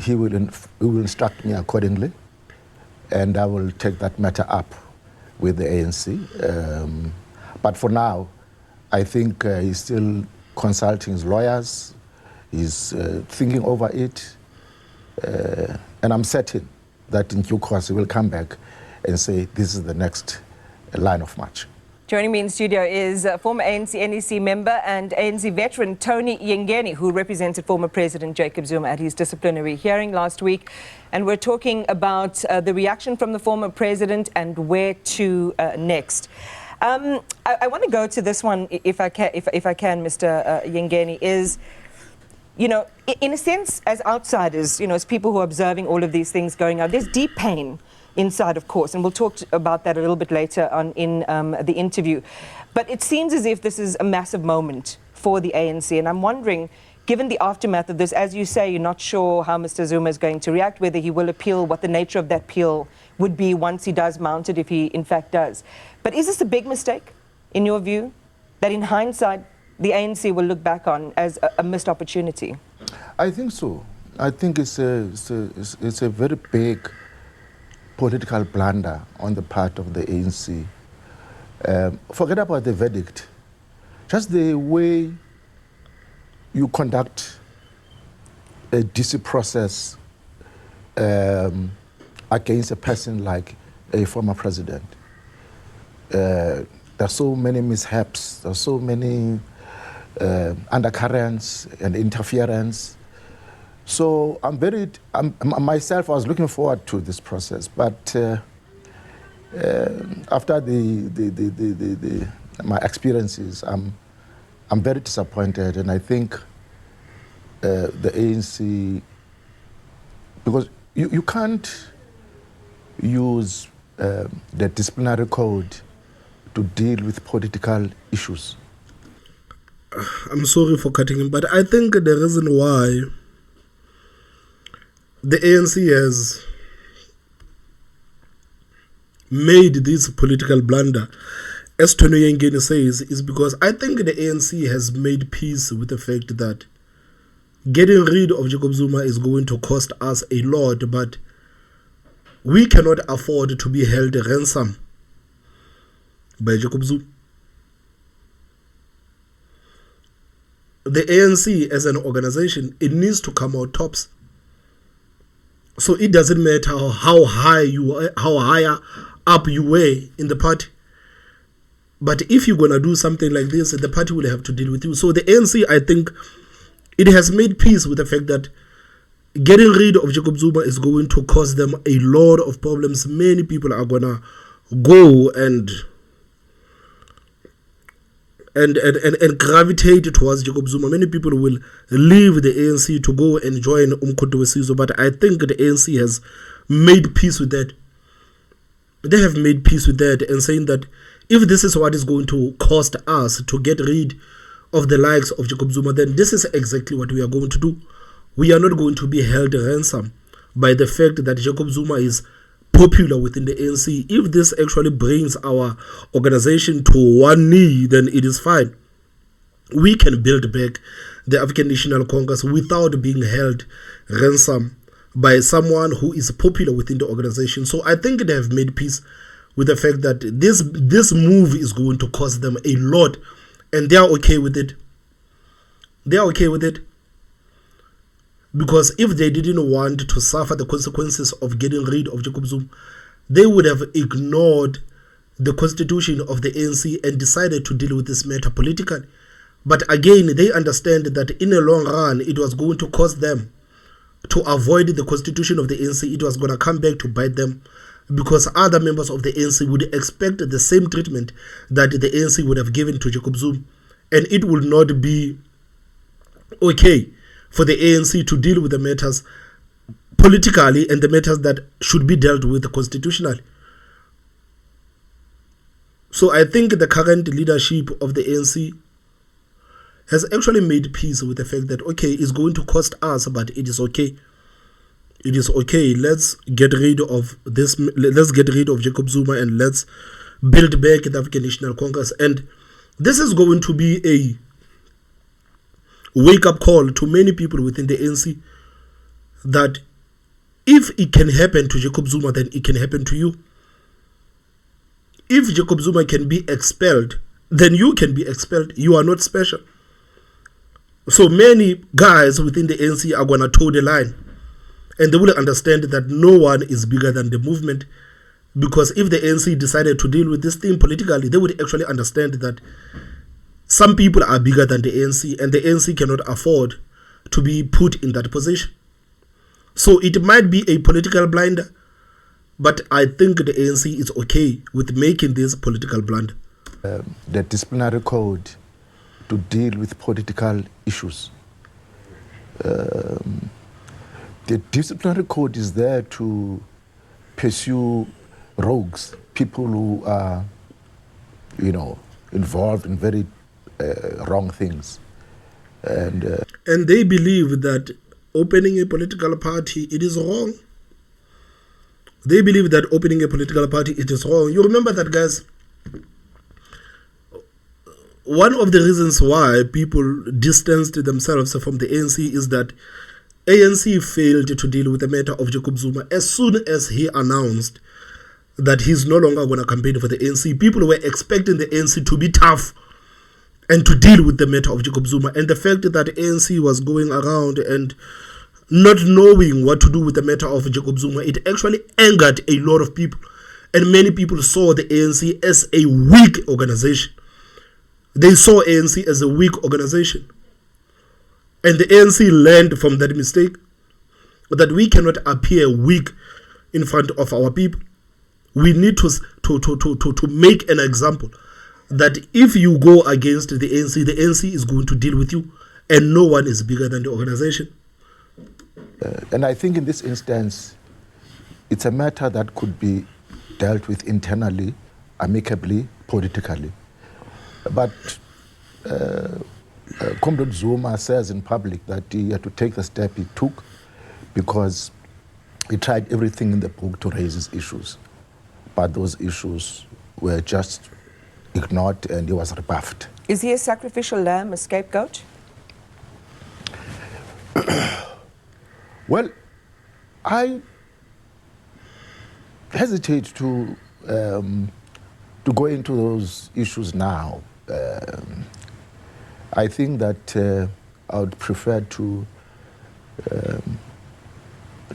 he will instruct me accordingly, and I will take that matter up with the ANC. But for now, I think he's still consulting his lawyers. He's thinking over it. And I'm certain that in due course he will come back and say this is the next line of march. Joining me in studio is former ANC NEC member and ANC veteran Tony Yengeni, who represented former President Jacob Zuma at his disciplinary hearing last week. And we're talking about the reaction from the former president and where to next. I want to go to this one, if I can, Mr. Yengeni, is, you know, in a sense, as outsiders, you know, as people who are observing all of these things going on, there's deep pain inside, of course, and we'll talk about that a little bit later on in the interview. But it seems as if this is a massive moment for the ANC, and I'm wondering, given the aftermath of this, as you say, you're not sure how Mr. Zuma is going to react, whether he will appeal, what the nature of that appeal would be once he does mount it, if he in fact does. But is this a big mistake, in your view, that in hindsight the ANC will look back on as a missed opportunity? I think so. I think it's a very big political blunder on the part of the ANC. Forget about the verdict. Just the way you conduct a DC process against a person like a former president. There are so many mishaps, there are so many undercurrents and interference. So myself, I was looking forward to this process, but after my experiences, I'm very disappointed, and I think the ANC, because you can't use the disciplinary code to deal with political issues. I'm sorry for cutting him, but I think the reason why the ANC has made this political blunder, as Tony Yengeni says, is because I think the ANC has made peace with the fact that getting rid of Jacob Zuma is going to cost us a lot, but we cannot afford to be held ransom by Jacob Zuma. The ANC as an organization, it needs to come out tops. So it doesn't matter how higher up you were in the party. But if you're going to do something like this, the party will have to deal with you. So the ANC, I think, it has made peace with the fact that getting rid of Jacob Zuma is going to cause them a lot of problems. Many people are gonna go and gravitate towards Jacob Zuma. Many people will leave the ANC to go and join Umkhonto weSizwe, but I think the ANC has made peace with that. They have made peace with that and saying that if this is what is going to cost us to get rid of the likes of Jacob Zuma, then this is exactly what we are going to do. We are not going to be held ransom by the fact that Jacob Zuma is popular within the ANC. If this actually brings our organization to one knee, then it is fine. We can build back the African National Congress without being held ransom by someone who is popular within the organization. So I think they have made peace with the fact that this move is going to cost them a lot, and they are okay with it. They are okay with it. Because if they didn't want to suffer the consequences of getting rid of Jacob Zuma, they would have ignored the constitution of the ANC and decided to deal with this matter politically. But again, they understand that in the long run, it was going to cost them to avoid the constitution of the ANC. It was going to come back to bite them, because other members of the ANC would expect the same treatment that the ANC would have given to Jacob Zuma. And it will not be okay for the ANC to deal with the matters politically and the matters that should be dealt with constitutionally. So I think the current leadership of the ANC has actually made peace with the fact that, okay, it's going to cost us, but it is okay. It is okay. Let's get rid of this. Let's get rid of Jacob Zuma and let's build back the African National Congress. And this is going to be a wake-up call to many people within the ANC that if it can happen to Jacob Zuma, then it can happen to you. If Jacob Zuma can be expelled, then you can be expelled. You are not special. So many guys within the ANC are going to toe the line, and they will understand that no one is bigger than the movement, because if the ANC decided to deal with this thing politically, they would actually understand that some people are bigger than the ANC, and the ANC cannot afford to be put in that position. So it might be a political blunder, but I think the ANC is okay with making this political blunder. The disciplinary code to deal with political issues. The disciplinary code is there to pursue rogues, people who are, involved in very wrong things. And they believe that opening a political party, it is wrong. They believe that opening a political party, it is wrong. You remember that, guys? One of the reasons why people distanced themselves from the ANC is that ANC failed to deal with the matter of Jacob Zuma. As soon as he announced that he's no longer going to campaign for the ANC, people were expecting the ANC to be tough and to deal with the matter of Jacob Zuma. And the fact that ANC was going around and not knowing what to do with the matter of Jacob Zuma, it actually angered a lot of people. And many people saw the ANC as a weak organization. They saw ANC as a weak organization. And the ANC learned from that mistake that we cannot appear weak in front of our people. We need to make an example that if you go against the ANC is going to deal with you, and no one is bigger than the organization. And I think in this instance, it's a matter that could be dealt with internally, amicably, politically. But Comrade Zuma says in public that he had to take the step he took because he tried everything in the book to raise his issues. But those issues were just ignored and he was rebuffed. Is he a sacrificial lamb, a scapegoat? Well, I hesitate to go into those issues now. I think that I would prefer to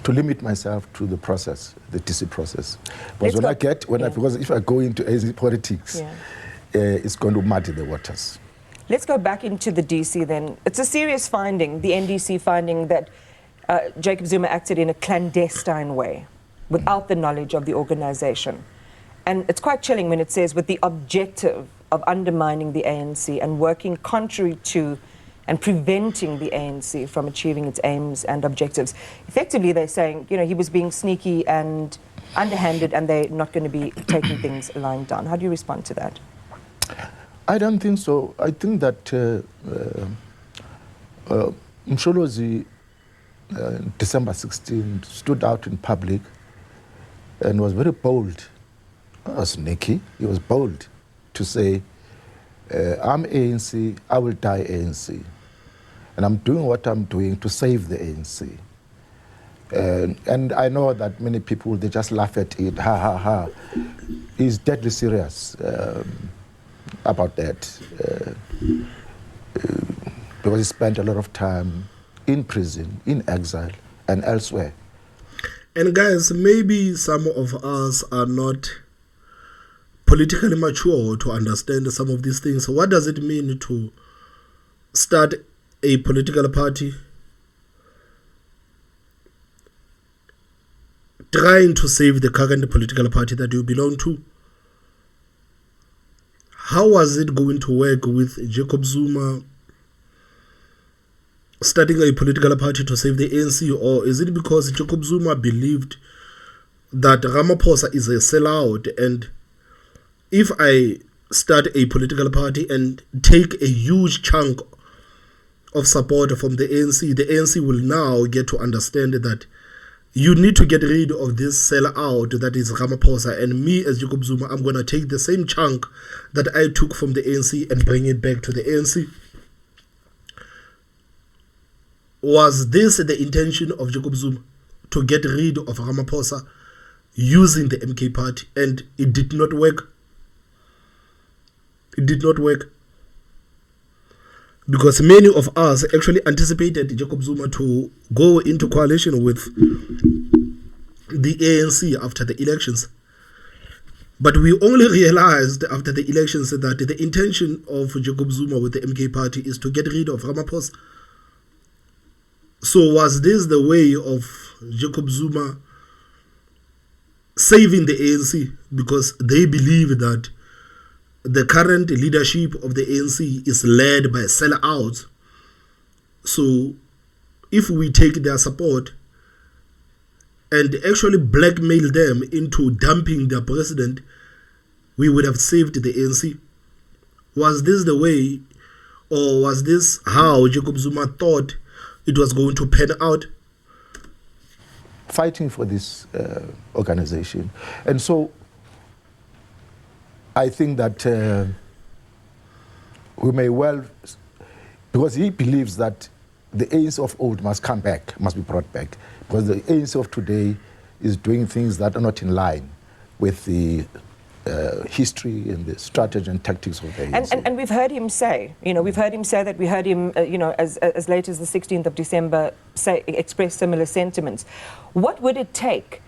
limit myself to the process, the DC process. Because because if I go into AC politics, it's going to muddy the waters. Let's go back into the DC then. It's a serious finding, the NDC finding that Jacob Zuma acted in a clandestine way without the knowledge of the organization. And it's quite chilling when it says with the objective of undermining the ANC and working contrary to and preventing the ANC from achieving its aims and objectives. Effectively, they're saying, you know, he was being sneaky and underhanded and they're not going to be taking things lying down. How do you respond to that? I don't think so. I think that Msholozi, December 16, stood out in public and was very bold. Sneaky. He was bold to say, I'm ANC, I will die ANC. And I'm doing what I'm doing to save the ANC. And I know that many people, they just laugh at it, ha, ha, ha. He's deadly serious about that. Because he spent a lot of time in prison, in exile, and elsewhere. And guys, maybe some of us are not politically mature to understand some of these things. So what does it mean to start a political party trying to save the current political party that you belong to? How was it going to work with Jacob Zuma starting a political party to save the ANC? Or is it because Jacob Zuma believed that Ramaphosa is a sellout, and if I start a political party and take a huge chunk of support from the ANC will now get to understand that you need to get rid of this sellout that is Ramaphosa, and me as Jacob Zuma, I'm going to take the same chunk that I took from the ANC and bring it back to the ANC. Was this the intention of Jacob Zuma, to get rid of Ramaphosa using the MK party? And it did not work. It did not work. Because many of us actually anticipated Jacob Zuma to go into coalition with the ANC after the elections. But we only realized after the elections that the intention of Jacob Zuma with the MK party is to get rid of Ramaphosa. So was this the way of Jacob Zuma saving the ANC? Because they believe that the current leadership of the ANC is led by sellouts. So if we take their support and actually blackmail them into dumping their president, we would have saved the ANC. Was this the way, or was this how Jacob Zuma thought it was going to pan out? Fighting for this organization. And so I think that we may well, because he believes that the ANC of old must come back, must be brought back, because the ANC of today is doing things that are not in line with the history and the strategy and tactics of the ANC. And we've heard him say, you know, we heard him, as late as the 16th of December, express similar sentiments. What would it take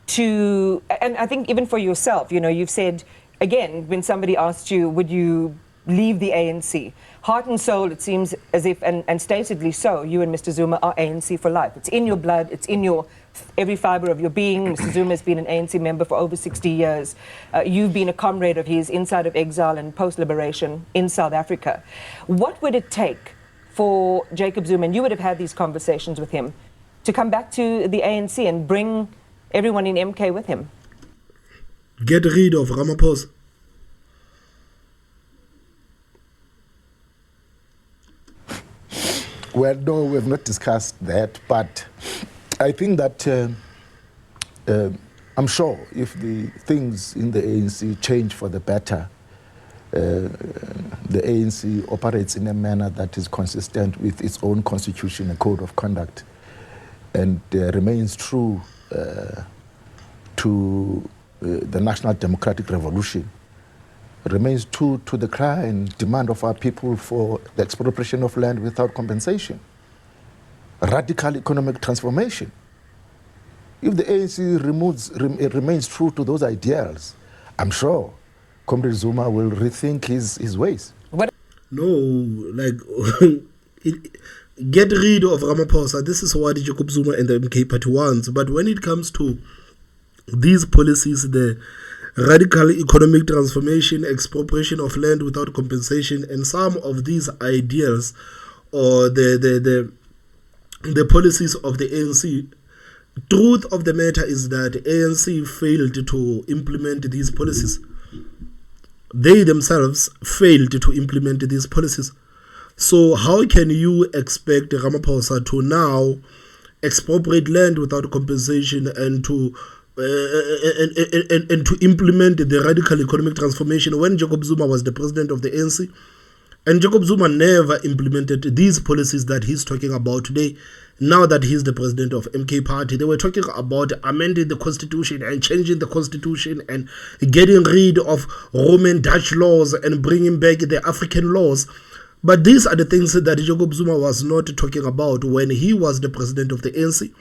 to, and I think even for yourself, you know, you've said, again, when somebody asked you, would you leave the ANC? Heart and soul, it seems as if, and statedly so, you and Mr. Zuma are ANC for life. It's in your blood, it's in your every fiber of your being. Mr. Zuma has been an ANC member for over 60 years. You've been a comrade of his inside of exile and post-liberation in South Africa. What would it take for Jacob Zuma, and you would have had these conversations with him, to come back to the ANC and bring everyone in MK with him? Get rid of Ramaphosa. Well, no, we have not discussed that, but I think that I'm sure if the things in the ANC change for the better, the ANC operates in a manner that is consistent with its own constitution and code of conduct, and remains true to the National Democratic Revolution, remains true to the cry and demand of our people for the expropriation of land without compensation, radical economic transformation. If the ANC remains true to those ideals, I'm sure Comrade Zuma will rethink his ways. No, like, get rid of Ramaphosa. This is what Jacob Zuma and the MK party wants. But when it comes to these policies, the radical economic transformation, expropriation of land without compensation, and some of these ideas or the policies of the ANC, truth of the matter is that ANC failed to implement these policies. They themselves failed to implement these policies. So how can you expect Ramaphosa to now expropriate land without compensation and to implement the radical economic transformation when Jacob Zuma was the president of the ANC? And Jacob Zuma never implemented these policies that he's talking about today. Now that he's the president of MK party, they were talking about amending the constitution and changing the constitution and getting rid of Roman Dutch laws and bringing back the African laws. But these are the things that Jacob Zuma was not talking about when he was the president of the ANC.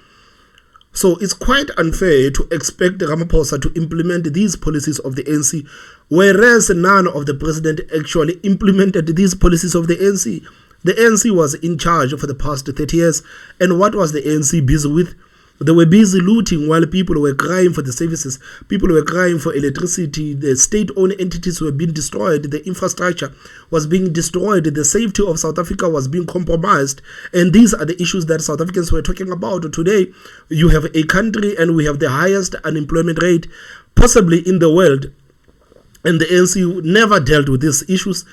So it's quite unfair to expect Ramaphosa to implement these policies of the ANC, whereas none of the president actually implemented these policies of the ANC. The ANC was in charge for the past 30 years, and what was the ANC busy with? They were busy looting while people were crying for the services. People were crying for electricity. The state-owned entities were being destroyed. The infrastructure was being destroyed. The safety of South Africa was being compromised. And these are the issues that South Africans were talking about. Today, you have a country and we have the highest unemployment rate possibly in the world. And the ANC never dealt with these issues.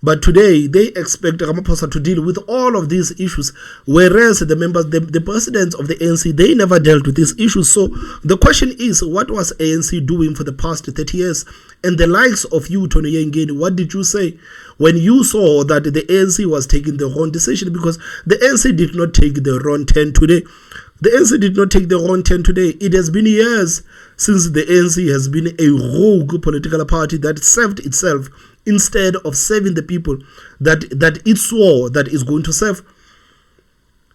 But today, they expect Ramaphosa to deal with all of these issues, whereas the presidents of the ANC, they never dealt with these issues. So the question is, what was ANC doing for the past 30 years? And the likes of you, Tony Yengeni, what did you say when you saw that the ANC was taking the wrong decision? Because the ANC did not take the wrong turn today. The ANC did not take the wrong turn today. It has been years since the ANC has been a rogue political party that served itself instead of serving the people that it swore that is going to serve.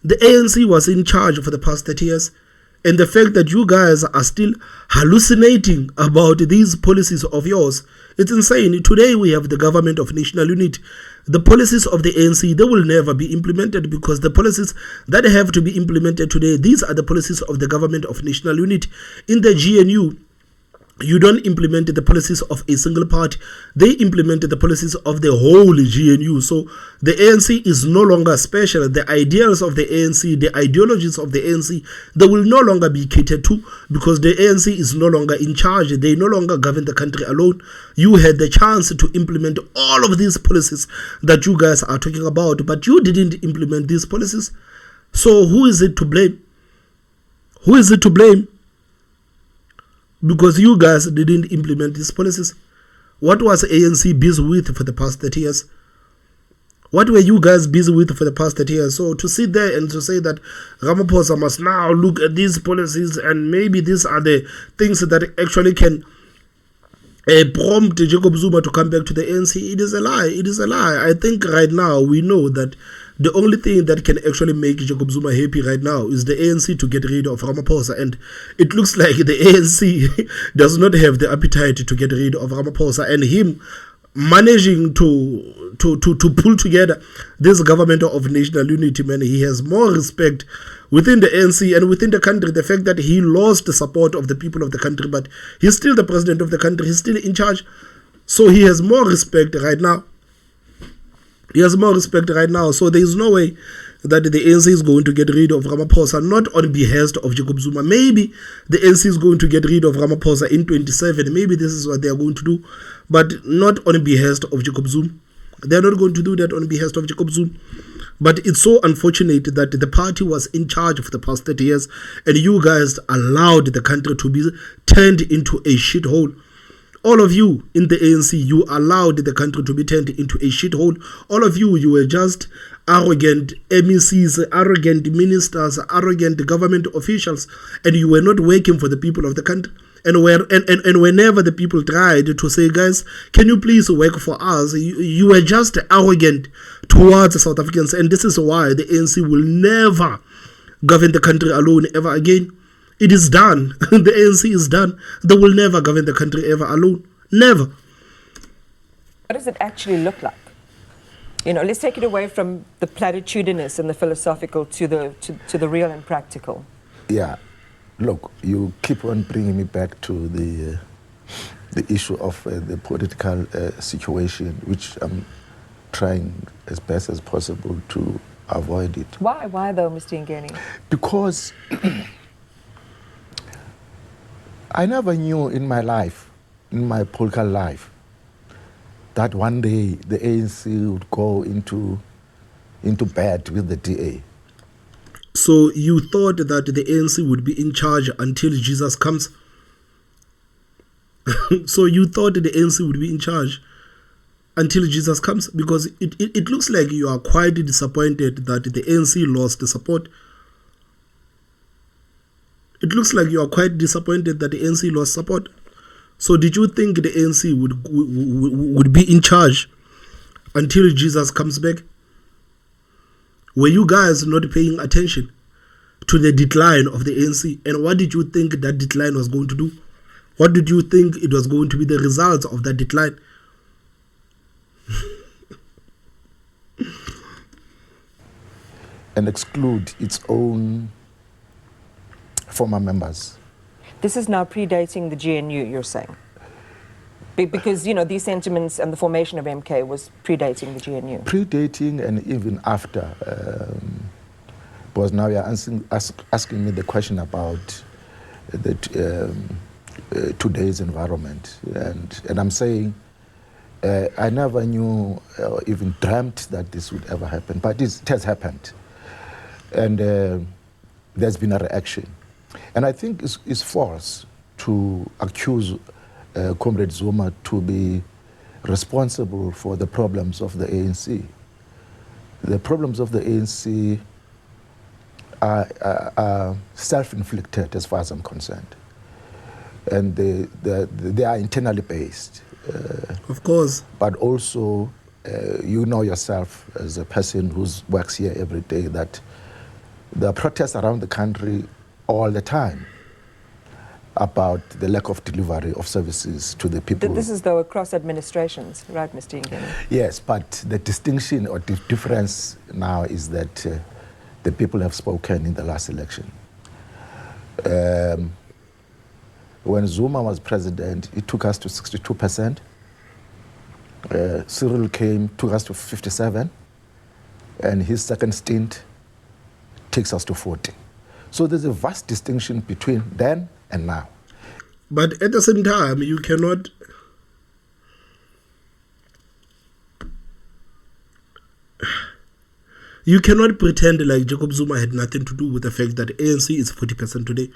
The ANC was in charge for the past 30 years. And the fact that you guys are still hallucinating about these policies of yours, it's insane. Today we have the government of national unity. The policies of the ANC, they will never be implemented because the policies that have to be implemented today, these are the policies of the government of national unity. In the GNU, you don't implement the policies of a single party. They implemented the policies of the whole GNU. So the ANC is no longer special. The ideals of the ANC, the ideologies of the ANC, they will no longer be catered to because the ANC is no longer in charge. They no longer govern the country alone. You had the chance to implement all of these policies that you guys are talking about, but you didn't implement these policies. So who is it to blame? Who is it to blame? Because you guys didn't implement these policies. What was ANC busy with for the past 30 years? What were you guys busy with for the past 30 years? So to sit there and to say that Ramaphosa must now look at these policies and maybe these are the things that actually can prompt Jacob Zuma to come back to the ANC, it is a lie. It is a lie. I think right now we know that the only thing that can actually make Jacob Zuma happy right now is the ANC to get rid of Ramaphosa. And it looks like the ANC does not have the appetite to get rid of Ramaphosa. And him managing to pull together this government of national unity, man, he has more respect within the ANC and within the country. The fact that he lost the support of the people of the country, but he's still the president of the country, he's still in charge. So he has more respect right now. He has more respect right now. So there is no way that the ANC is going to get rid of Ramaphosa, not on behest of Jacob Zuma. Maybe the ANC is going to get rid of Ramaphosa in 27. Maybe this is what they are going to do, but not on behest of Jacob Zuma. They are not going to do that on behest of Jacob Zuma. But it's so unfortunate that the party was in charge for the past 30 years and you guys allowed the country to be turned into a shithole. All of you in the ANC, you allowed the country to be turned into a shithole. All of you, you were just arrogant MECs, arrogant ministers, arrogant government officials, and you were not working for the people of the country. And whenever the people tried to say, guys, can you please work for us, you were just arrogant towards South Africans. And this is why the ANC will never govern the country alone ever again. It is done. The ANC is done. They will never govern the country ever alone. Never. What does it actually look like? You know, let's take it away from the platitudinous and the philosophical to the real and practical. Yeah. Look, you keep on bringing me back to the issue of the political situation, which I'm trying as best as possible to avoid it. Why? Why though, Mr. Yengeni? Because I never knew in my life, in my political life, that one day the ANC would go into bed with the DA. So you thought that the ANC would be in charge until Jesus comes? So you thought the ANC would be in charge until Jesus comes? Because it looks like you are quite disappointed that the ANC lost the support. It looks like you are quite disappointed that the ANC lost support. So did you think the ANC would be in charge until Jesus comes back? Were you guys not paying attention to the decline of the ANC? And what did you think that decline was going to do? What did you think it was going to be the results of that decline? And exclude its own former members. This is now predating the GNU, you're saying? Because, you know, these sentiments and the formation of MK was predating the GNU. Predating and even after. Because now you're asking me the question about today's environment. And I'm saying, I never knew or even dreamt that this would ever happen, but it has happened. And there's been a reaction. And I think it's false to accuse Comrade Zuma to be responsible for the problems of the ANC. The problems of the ANC are self-inflicted as far as I'm concerned. And they are internally based. Of course. But also, you know yourself as a person who works here every day that there are protests around the country all the time about the lack of delivery of services to the people. This is though across administrations, right, Mr. Yengeni? Yes, but the distinction or the difference now is that the people have spoken in the last election. When Zuma was president, it took us to 62%. Cyril came, took us to 57%, and his second stint takes us to 40%. So there's a vast distinction between then and now. But at the same time, you cannot pretend like Jacob Zuma had nothing to do with the fact that ANC is 40% today.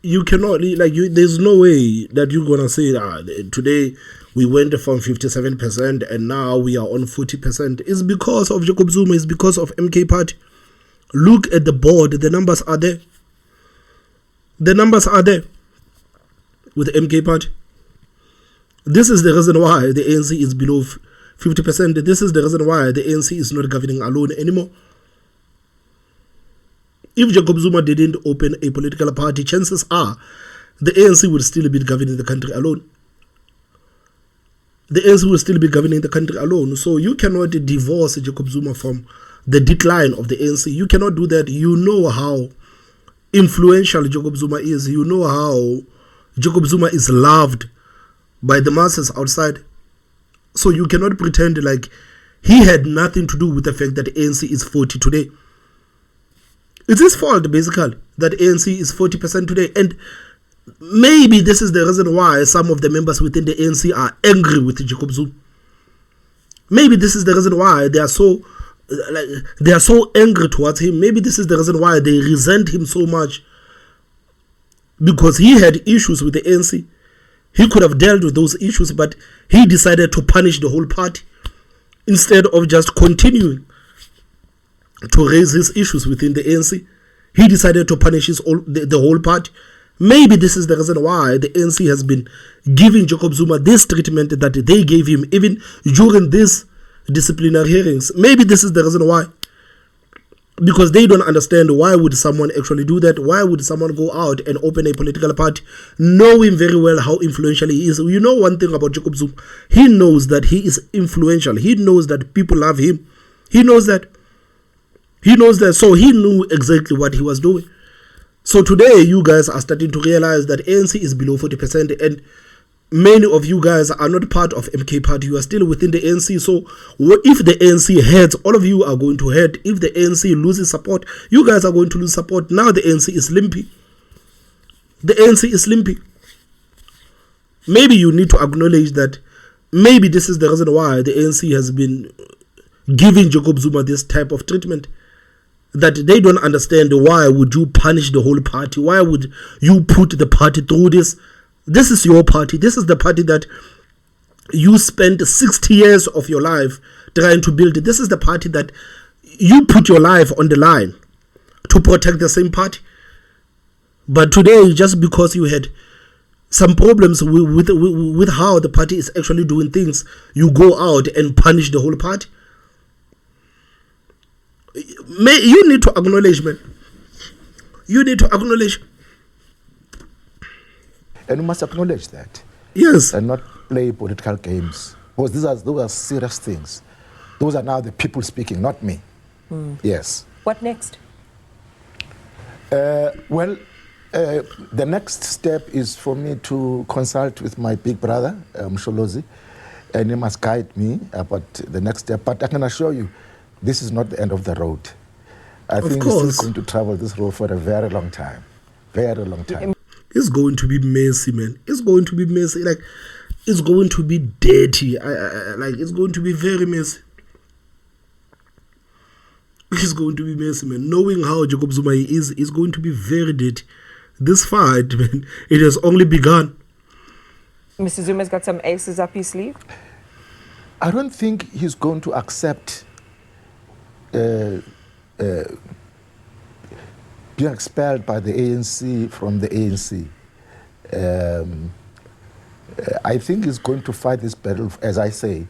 You cannot, there's no way that you're going to say that today we went from 57% and now we are on 40%. It's because of Jacob Zuma, it's because of MK Party. Look at the board, the numbers are there. The numbers are there with the MK Party. This is the reason why the ANC is below 50%. This is the reason why the ANC is not governing alone anymore. If Jacob Zuma didn't open a political party, chances are the ANC would still be governing the country alone. The ANC will still be governing the country alone. So you cannot divorce Jacob Zuma from the decline of the ANC. You cannot do that. You know how influential Jacob Zuma is. You know how Jacob Zuma is loved by the masses outside. So you cannot pretend like he had nothing to do with the fact that the ANC is 40 today. It's his fault, basically, that ANC is 40% today. And maybe this is the reason why some of the members within the ANC are angry with Jacob Zuma. Maybe this is the reason why they are so angry towards him. Maybe this is the reason why they resent him so much. Because he had issues with the ANC. He could have dealt with those issues, but he decided to punish the whole party instead of just continuing to raise his issues within the ANC. He decided to punish the whole party. Maybe this is the reason why the ANC has been giving Jacob Zuma this treatment that they gave him even during these disciplinary hearings. Maybe this is the reason why. Because they don't understand why would someone actually do that. Why would someone go out and open a political party knowing very well how influential he is? You know one thing about Jacob Zuma, he knows that he is influential. He knows that people love him. He knows that. So he knew exactly what he was doing. So today you guys are starting to realize that ANC is below 40%, and many of you guys are not part of MK party. You are still within the ANC. So if the ANC heads, all of you are going to head. If the ANC loses support, you guys are going to lose support. Now the ANC is limpy. The ANC is limpy. Maybe you need to acknowledge that maybe this is the reason why the ANC has been giving Jacob Zuma this type of treatment. That they don't understand why would you punish the whole party? Why would you put the party through this? This is your party. This is the party that you spent 60 years of your life trying to build. This is the party that you put your life on the line to protect the same party. But today, just because you had some problems with how the party is actually doing things, you go out and punish the whole party. You need to acknowledge, man. You need to acknowledge. And we must acknowledge that. Yes. And not play political games. Because those are serious things. Those are now the people speaking, not me. Yes. What next? The next step is for me to consult with my big brother, Msholozi, and he must guide me about the next step. But I can assure you, this is not the end of the road. I think we're still going to travel this road for a very long time. Very long time. It's going to be messy, man. It's going to be messy. Like, it's going to be dirty. Like, it's going to be very messy. It's going to be messy, man. Knowing how Jacob Zuma is going to be very dirty. This fight, man, it has only begun. Mr. Zuma's got some aces up his sleeve? I don't think he's going to accept being expelled by the ANC from the ANC. I think he's going to fight this battle, as I say,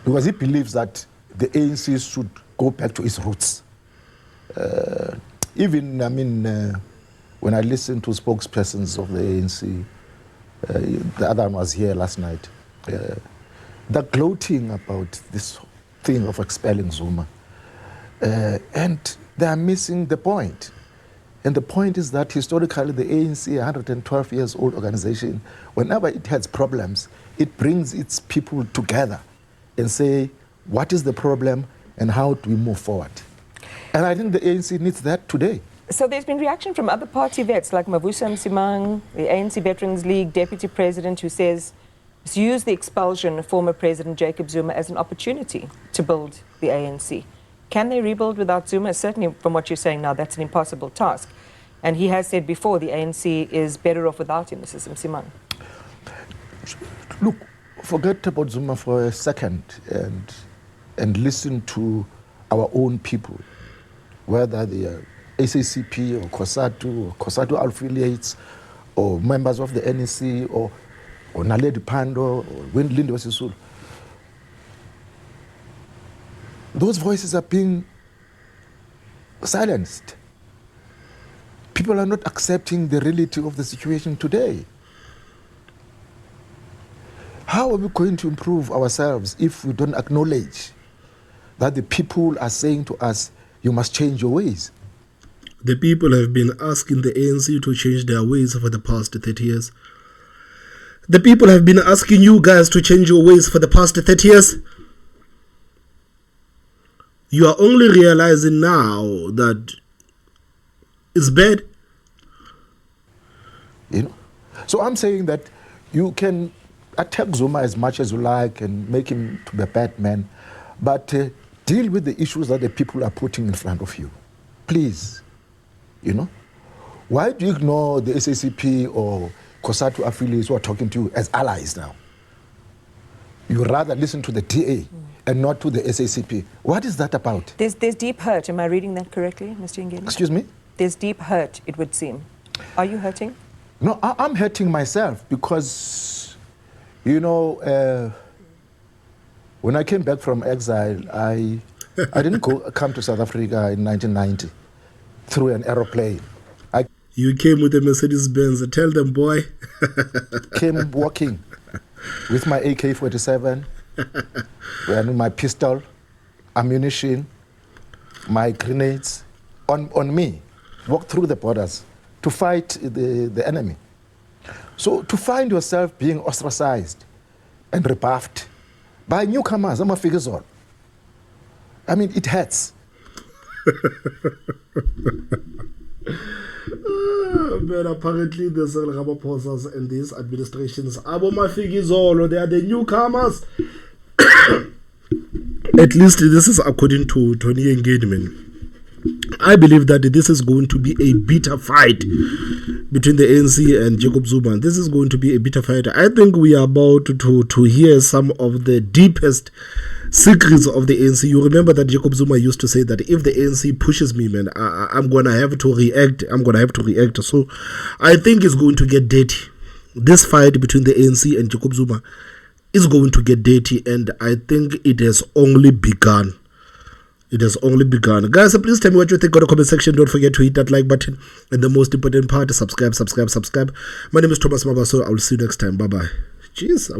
because he believes that the ANC should go back to its roots. When I listen to spokespersons of the ANC, the other one was here last night, they're gloating about this thing of expelling Zuma. And they are missing the point. And the point is that historically the ANC, 112 years old organization, whenever it has problems, it brings its people together and say, what is the problem and how do we move forward? And I think the ANC needs that today. So there's been reaction from other party vets like Mavusa Msimang, the ANC Veterans League deputy president, who says, use the expulsion of former President Jacob Zuma as an opportunity to build the ANC. Can they rebuild without Zuma? Certainly, from what you're saying now, that's an impossible task. And he has said before the ANC is better off without him, Mrs. Msimang. Look, forget about Zuma for a second and listen to our own people, whether they are SACP or COSATU affiliates, or members of the NEC, or Naledi Pando, or Lindi Wasisulu. Those voices are being silenced. People are not accepting the reality of the situation today. How are we going to improve ourselves if we don't acknowledge that the people are saying to us, you must change your ways? The people have been asking the ANC to change their ways for the past 30 years. The people have been asking you guys to change your ways for the past 30 years. You are only realizing now that it's bad. You know? So I'm saying that you can attack Zuma as much as you like and make him to be a bad man, but deal with the issues that the people are putting in front of you. Please. You know? Why do you ignore the SACP or COSATU affiliates who are talking to you as allies now? You rather listen to the DA and not to the SACP. What is that about? There's deep hurt. Am I reading that correctly, Mr. Yengeni? Excuse me? There's deep hurt, it would seem. Are you hurting? No, I'm hurting myself because, you know, when I came back from exile, I I didn't come to South Africa in 1990 through an aeroplane. I You came with a Mercedes-Benz. Tell them, boy. came walking with my AK-47, and my pistol, ammunition, my grenades on me. Walked through the borders to fight the enemy. So to find yourself being ostracized and rebuffed by newcomers, I'm a figure. I mean, it hurts. But apparently the Cyril Ramaphosa and these administrations, Abomafigizolo, they are the newcomers. At least this is according to Tony Yengeni. I believe that this is going to be a bitter fight between the ANC and Jacob Zuma. This is going to be a bitter fight. I think we are about to hear some of the deepest secrets of the ANC. You remember that Jacob Zuma used to say that if the ANC pushes me, man, I'm going to have to react. I'm going to have to react. So I think it's going to get dirty. This fight between the ANC and Jacob Zuma is going to get dirty, and I think it has only begun. It has only begun. Guys, please tell me what you think in the comment section. Don't forget to hit that like button. And the most important part, subscribe. My name is Thomas Mabaso. I will see you next time. Bye-bye. Jeez.